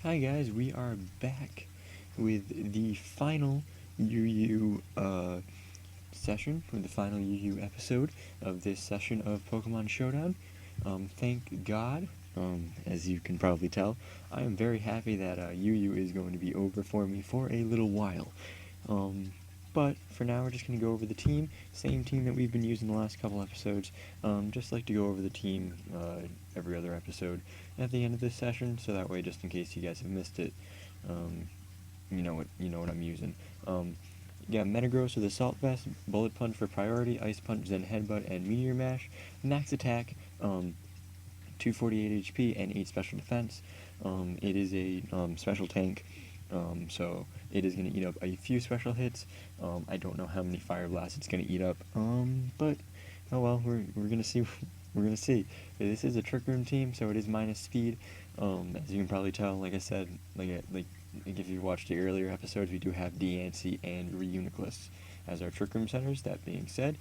Hi guys, we are back with the final UU session, with the final UU episode of this session of Pokemon Showdown. Thank God, as you can probably tell, I am very happy that UU is going to be over for me for a little while. But for now, we're just going to go over the team, same team that we've been using the last couple episodes. Just like to go over the team every other episode at the end of this session, so that way, just in case you guys have missed it, you know what I'm using. Yeah, Metagross with Assault Vest, Bullet Punch for priority, Ice Punch, then Headbutt, and Meteor Mash. Max attack, 248 HP and 8 special defense. It is a special tank, so it is going to eat up a few special hits. I don't know how many Fire Blasts it's going to eat up, but oh well, we're going to see. We're going to see. This is a Trick Room team, so it is minus speed. As you can probably tell, like I said, like if you watched the earlier episodes, we do have Deancey and Reuniclus as our Trick Room centers. That being said,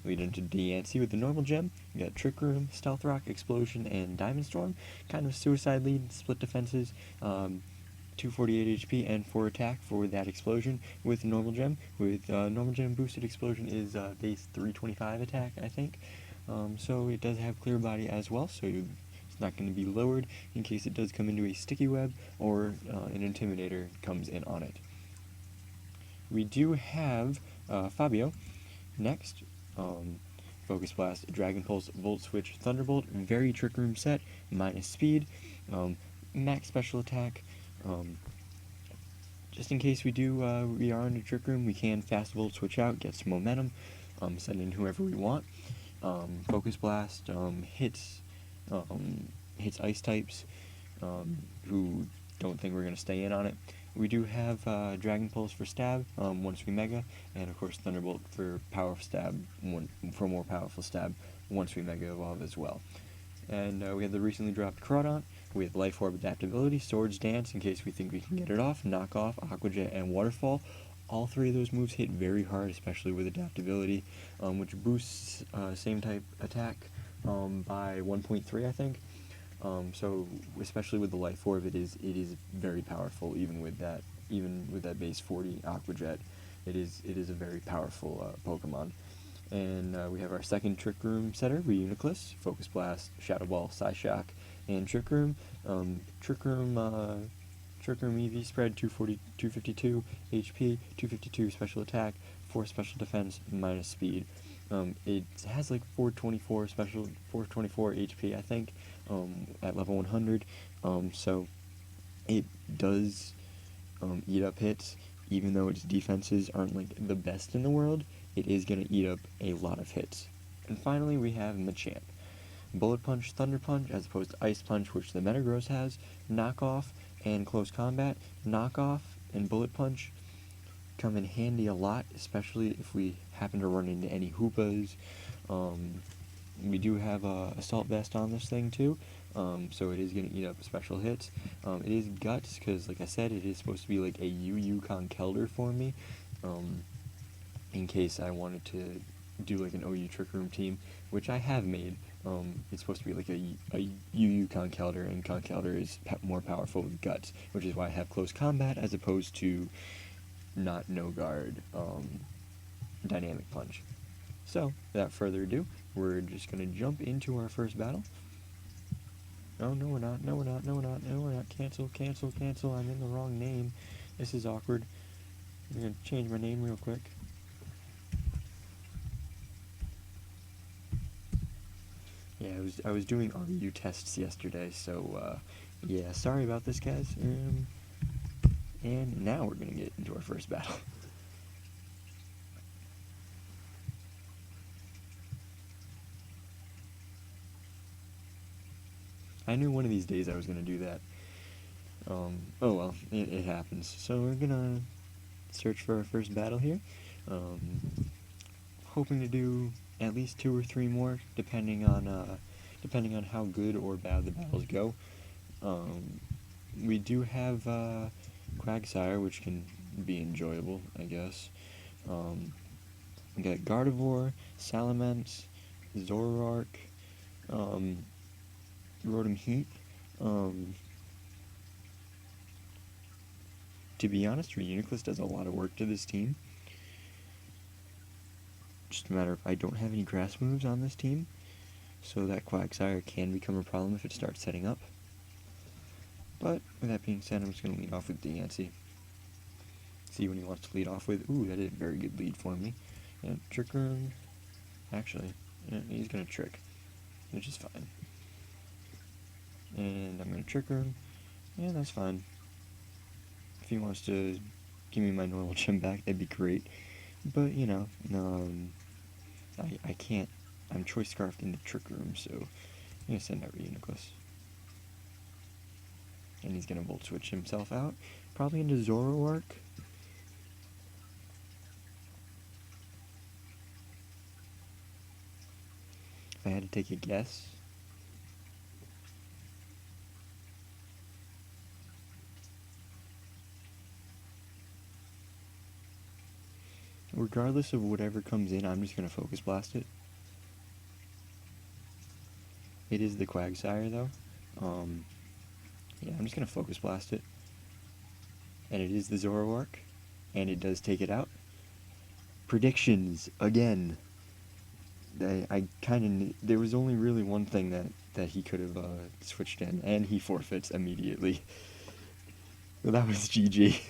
lead into Deancey with the normal gem. You got Trick Room, Stealth Rock, Explosion, and Diamond Storm. Kind of suicide lead, split defenses. 248 HP and 4 attack for that explosion with normal gem. With normal gem boosted explosion is base 325 attack, I think. So it does have clear body as well, so it's not going to be lowered in case it does come into a sticky web or an intimidator comes in on it. We do have Fabio next. Focus Blast, Dragon Pulse, Volt Switch, Thunderbolt, very Trick Room set, minus speed, max special attack. Just in case we are in a Trick Room, we can Fast Volt Switch out, get some momentum, send in whoever we want. Focus Blast hits Ice types who don't think we're going to stay in on it. We do have Dragon Pulse for stab once we Mega, and of course Thunderbolt for power stab, for more powerful stab once we Mega Evolve as well. And we have the recently dropped Crawdaunt with Life Orb adaptability, Swords Dance in case we think we can get it off, Knock Off, Aqua Jet, and Waterfall. All three of those moves hit very hard, especially with adaptability, which boosts same type attack by 1.3, I think. So especially with the Life Orb, it is very powerful. Even with that base 40 Aqua Jet, it is a very powerful Pokemon. And we have our second Trick Room setter, Reuniclus, Focus Blast, Shadow Ball, Psyshock, and Trick Room. Trick Room EV spread 252 HP, 252 special attack, 4 special defense, minus speed. It has like 424 HP, I think, at level 100. So it does eat up hits, even though its defenses aren't like the best in the world. It is going to eat up a lot of hits. And finally, we have Machamp. Bullet Punch, Thunder Punch, as opposed to Ice Punch, which the Metagross has. Knock Off and Close Combat. Knock Off and Bullet Punch come in handy a lot, especially if we happen to run into any Hoopas. We do have Assault Vest on this thing too, so it is going to eat up special hits. It is Guts, because like I said, it is supposed to be like a UU Conkeldurr for me, in case I wanted to do like an OU Trick Room team, which I have made. It's supposed to be like a UU Conkeldurr, and Conkeldurr is more powerful with Guts, which is why I have Close Combat as opposed to not No Guard Dynamic Punch. So, without further ado, we're just going to jump into our first battle. Oh, no we're not, no we're not, no we're not, no we're not. Cancel, cancel, cancel. I'm in the wrong name. This is awkward. I'm going to change my name real quick. Yeah, I was doing RU tests yesterday, so yeah, sorry about this, guys. And now we're gonna get into our first battle. I knew one of these days I was gonna do that. Oh well, it happens. So we're gonna search for our first battle here. Hoping to do at least 2 or 3 more, depending on how good or bad the battles go. We do have Quagsire, which can be enjoyable, I guess. We got Gardevoir, Salamence, Zoroark, Rotom Heat, to be honest, Reuniclus does a lot of work to this team. Just a matter of I don't have any grass moves on this team, so that Quagsire can become a problem if it starts setting up. But with that being said, I'm just going to lead off with Diancie. See what he wants to lead off with. Ooh, that is a very good lead for me. And Trick Room. Actually, yeah, he's going to Trick, which is fine. And I'm going to Trick Room. Yeah, that's fine. If he wants to give me my normal gym back, that'd be great. But, you know, I can't. I'm Choice Scarfed into Trick Room, so I'm going to send out Reuniclus. And he's going to Volt Switch himself out. Probably into Zoroark. If I had to take a guess. Regardless of whatever comes in, I'm just going to Focus Blast it. It is the Quagsire, though. Yeah, I'm just going to Focus Blast it. And it is the Zoroark. And it does take it out. Predictions, again. I kind of... There was only really one thing that he could have switched in, and he forfeits immediately. Well, that was GG.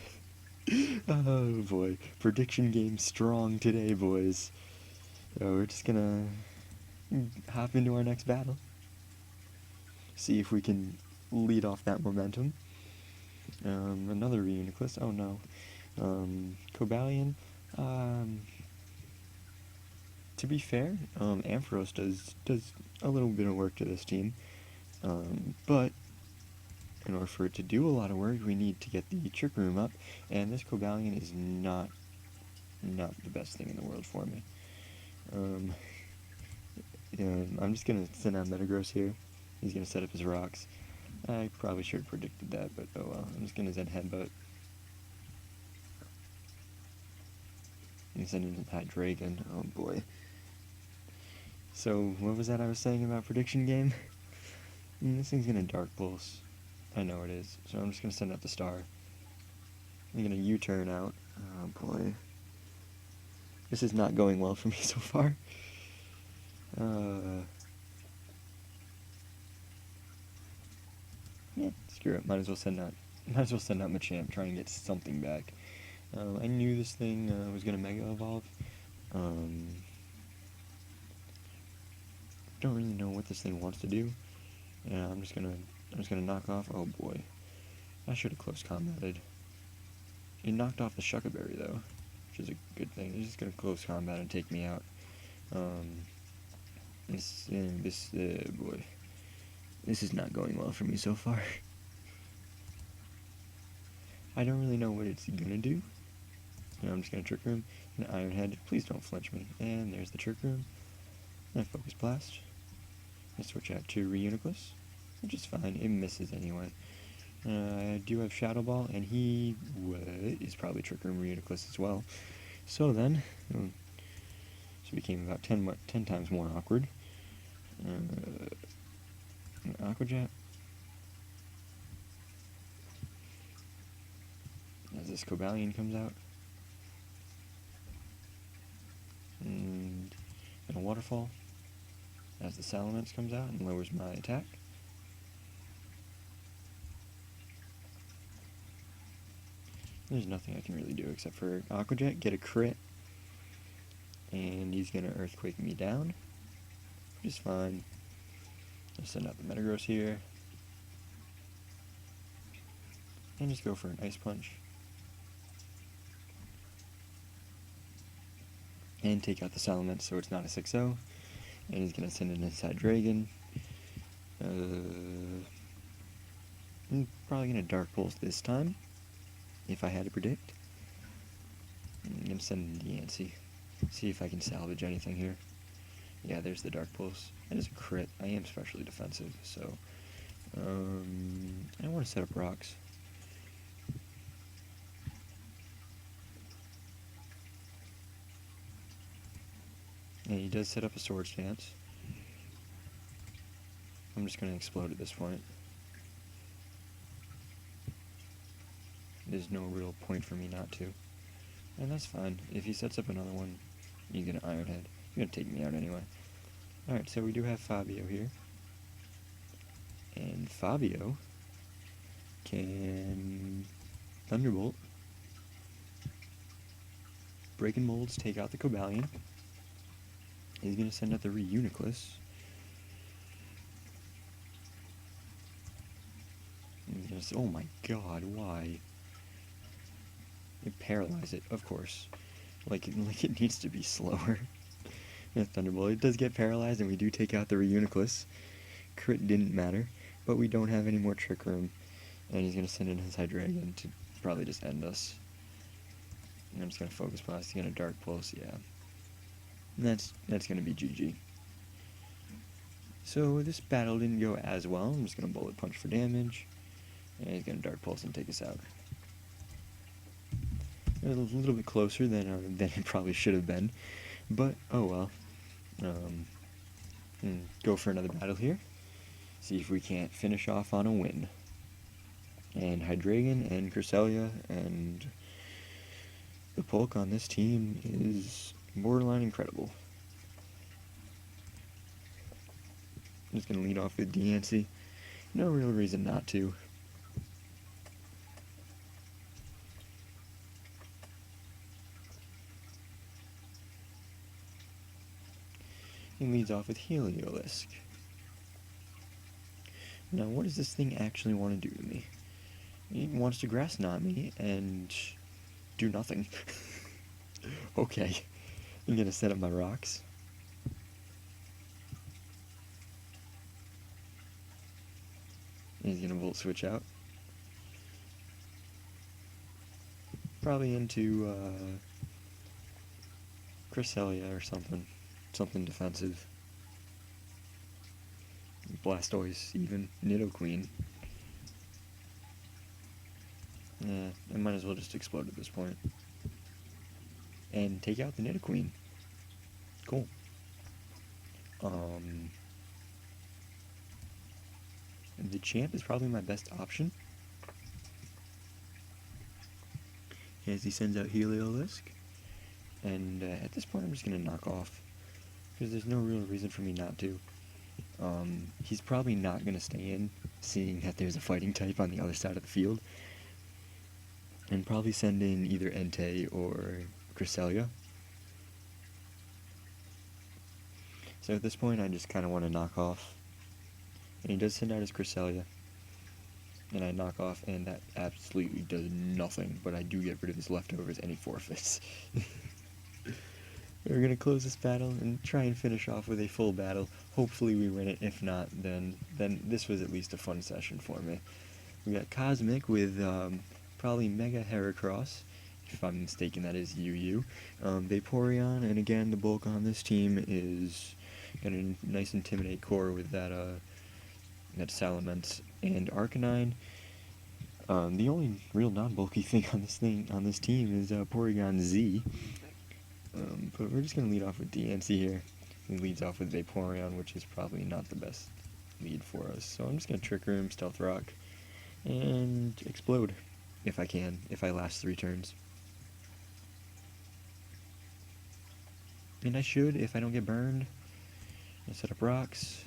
Oh boy, prediction game strong today, boys. So we're just gonna hop into our next battle. See if we can lead off that momentum. Another Reuniclus. Oh no. Cobalion. To be fair, Ampharos does a little bit of work to this team, but in order for it to do a lot of work, we need to get the Trick Room up, and this Cobalion is not the best thing in the world for me. I'm just gonna send out Metagross here. He's gonna set up his rocks. I probably should have predicted that, but oh well. I'm just gonna Zen Headbutt. And send in Hydreigon. Oh boy. So what was that I was saying about prediction game? This thing's gonna Dark Pulse. I know it is, so I'm just going to send out the star. I'm going to U-turn out. Oh boy. This is not going well for me so far. Yeah, screw it. Might as well send out Machamp, try and get something back. I knew this thing was going to Mega Evolve. Don't really know what this thing wants to do. Yeah, I'm just gonna knock off. Oh boy, I should have close combated. He knocked off the Shuckle Berry though, which is a good thing. He's just gonna close combat and take me out. Boy, this is not going well for me so far. I don't really know what it's gonna do. I'm just gonna Trick Room and Iron Head. Please don't flinch me. And there's the Trick Room. And Focus Blast. I switch out to Reuniclus, which is fine. It misses anyway. I do have Shadow Ball, and he is probably Trick Room Reuniclus as well. So then, it became about 10 times more awkward. Aqua Jet. As this Cobalion comes out. And a Waterfall. As the Salamence comes out and lowers my attack. There's nothing I can really do except for Aqua Jet, get a crit. And he's going to Earthquake me down, which is fine. I'll send out the Metagross here. And just go for an Ice Punch. And take out the Salamence so it's not a 6-0. And he's going to send in his Hydreigon. I'm probably going to Dark Pulse this time, if I had to predict. I'm going to send in Diancie. See if I can salvage anything here. Yeah, there's the Dark Pulse. That is a crit. I am specially defensive, so... I want to set up rocks. And he does set up a Sword Stance. I'm just going to explode at this point. there's no real point for me not to. And that's fine. If he sets up another one, he's gonna Iron Head. He's gonna take me out anyway. Alright, so we do have Fabio here. And Fabio can Thunderbolt, Breaking Molds, take out the Cobalion. He's gonna send out the Reuniclus. He's gonna say, oh my god, why? Paralyze it, of course. Like it needs to be slower. Thunderbolt, it does get paralyzed, and we do take out the Reuniclus. Crit didn't matter, but we don't have any more Trick Room, and he's gonna send in his Hydreigon to probably just end us. And I'm just gonna Focus Blast. He's gonna Dark Pulse, yeah. And that's gonna be GG. So this battle didn't go as well. I'm just gonna Bullet Punch for damage, and he's gonna Dark Pulse and take us out. A little bit closer than it probably should have been, but oh well. Go for another battle here. See if we can't finish off on a win. And Hydreigon and Cresselia and the Polk on this team is borderline incredible. I'm just gonna lead off with DNC. No real reason not to. He leads off with Heliolisk. Now, what does this thing actually want to do to me? It wants to Grass Knot me and do nothing. Okay, I'm gonna set up my rocks. And he's gonna Volt Switch out. Probably into Cresselia or something. Something defensive. Blastoise, even. Nidoqueen. Yeah, I might as well just explode at this point. And take out the Nidoqueen. Cool. The Champ is probably my best option. As he sends out Heliolisk. And at this point I'm just going to knock off. Because there's no real reason for me not to. He's probably not going to stay in, seeing that there's a fighting type on the other side of the field. And probably send in either Entei or Cresselia. So at this point I just kind of want to knock off. And he does send out his Cresselia. And I knock off, and that absolutely does nothing, but I do get rid of his leftovers and he forfeits. We're going to close this battle and try and finish off with a full battle. Hopefully we win it. If not, then this was at least a fun session for me. We got Cosmic with probably Mega Heracross. If I'm mistaken, that is UU. Vaporeon, and again, the bulk on this team is got a nice Intimidate core with that Salamence and Arcanine. The only real non-bulky thing on this team is Porygon Z. But we're just going to lead off with DNC here. He leads off with Vaporeon, which is probably not the best lead for us. So I'm just going to Trick Room, Stealth Rock, and Explode, if I can, if I last 3 turns. And I should, if I don't get burned. I set up rocks.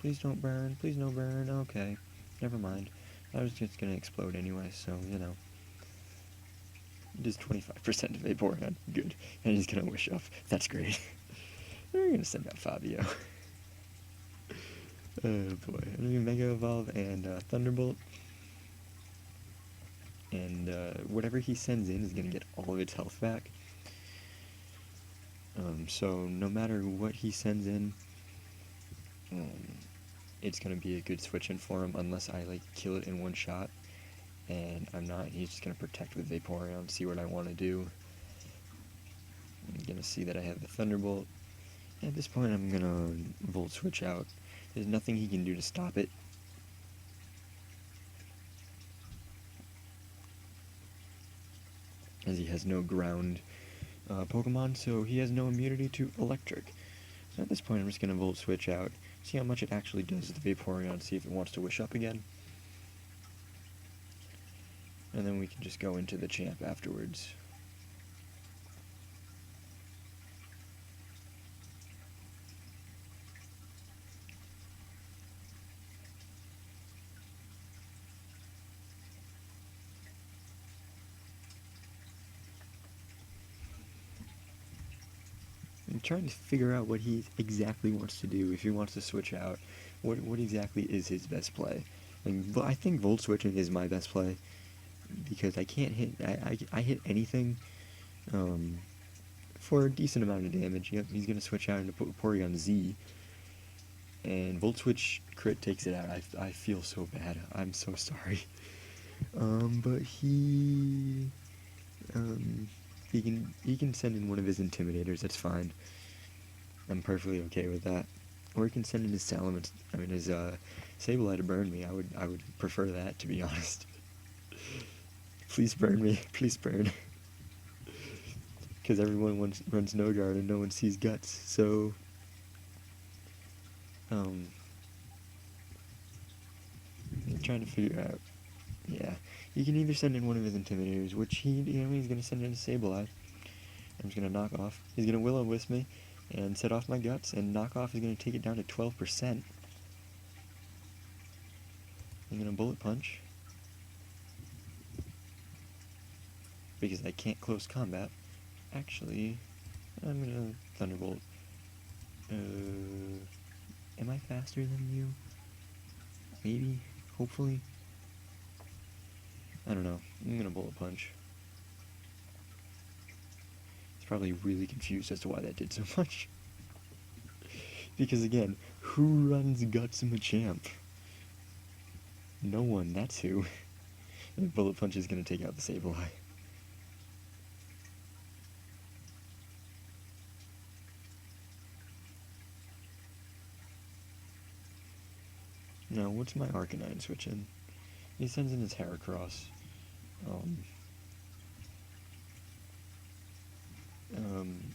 Please don't burn, please no burn. Okay, never mind. I was just going to explode anyway, so, you know. It is 25% of Vaporeon. Good. And he's going to Wish Up. That's great. We're going to send out Fabio. Oh boy. I'm going to Mega Evolve and Thunderbolt. And whatever he sends in is going to get all of its health back. So no matter what he sends in, it's going to be a good switch in for him unless I like kill it in one shot. And I'm not. He's just going to protect with Vaporeon, see what I want to do. I'm going to see that I have the Thunderbolt. At this point, I'm going to Volt Switch out. There's nothing he can do to stop it. As he has no ground Pokemon, so he has no immunity to Electric. So at this point, I'm just going to Volt Switch out. see how much it actually does to the Vaporeon, see if it wants to wish up again. And then we can just go into the champ afterwards. I'm trying to figure out what he exactly wants to do. If he wants to switch out, what exactly is his best play? I think Volt Switching is my best play because I can't hit. I hit anything for a decent amount of damage. Yep, he's gonna switch out into Porygon Z, and Volt Switch crit takes it out. I feel so bad. I'm so sorry. But he can send in one of his Intimidators. That's fine. I'm perfectly okay with that. Or he can send in his Salamence. I mean his Sableye to burn me. I would prefer that, to be honest. Please burn me. Please burn. Because everyone runs No Guard and no one sees Guts. So I'm trying to figure out. Yeah, you can either send in one of his Intimidators, which he's gonna send in a Sableye. I'm just gonna knock off. He's gonna Will-O-Wisp me and set off my Guts, and knock off is gonna take it down to 12%. I'm gonna Bullet Punch because I can't close combat. Actually, I'm gonna Thunderbolt. Am I faster than you? Maybe, hopefully. I don't know. I'm gonna Bullet Punch. He's probably really confused as to why that did so much. Because again, who runs Guts in the champ? No one, that's who. And Bullet Punch is gonna take out the Sableye. Now, what's my Arcanine switch in? He sends in his Heracross.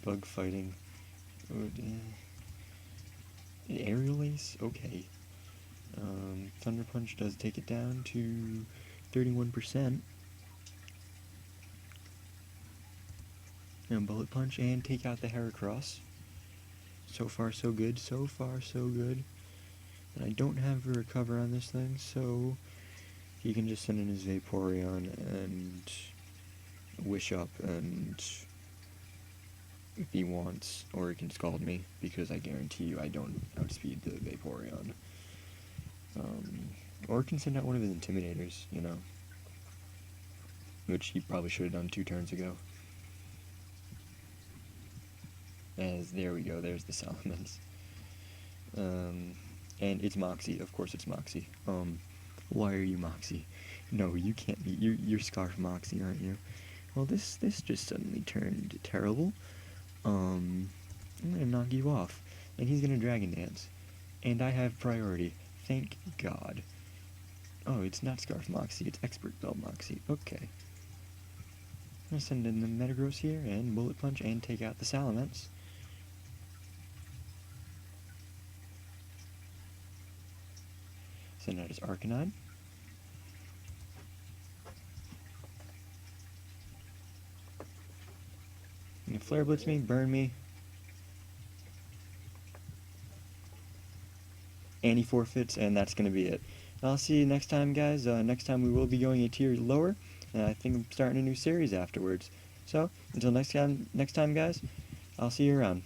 Bug fighting. Aerial Ace? Okay. Thunder Punch does take it down to 31%. And Bullet Punch and take out the Heracross. So far so good, so far so good. And I don't have a recover on this thing, so he can just send in his Vaporeon and wish up, and if he wants, or he can Scald me, because I guarantee you I don't outspeed the Vaporeon. Or he can send out one of his Intimidators, you know, which he probably should have done 2 turns ago. As there we go, there's the Salamence. And it's Moxie, of course it's Moxie. Why are you Moxie? No, you can't be. You're Scarf Moxie, aren't you? Well, this just suddenly turned terrible. I'm gonna knock you off, and he's gonna Dragon Dance, and I have priority. Thank God. Oh, it's not Scarf Moxie, it's Expert Belt Moxie. Okay. I'm gonna send in the Metagross here, and Bullet Punch, and take out the Salamence. Send out his Arcanine. And Flare Blitz me, burn me. And he forfeits, and that's going to be it. I'll see you next time, guys. Next time we will be going a tier lower, and I think I'm starting a new series afterwards. So, until next time, guys, I'll see you around.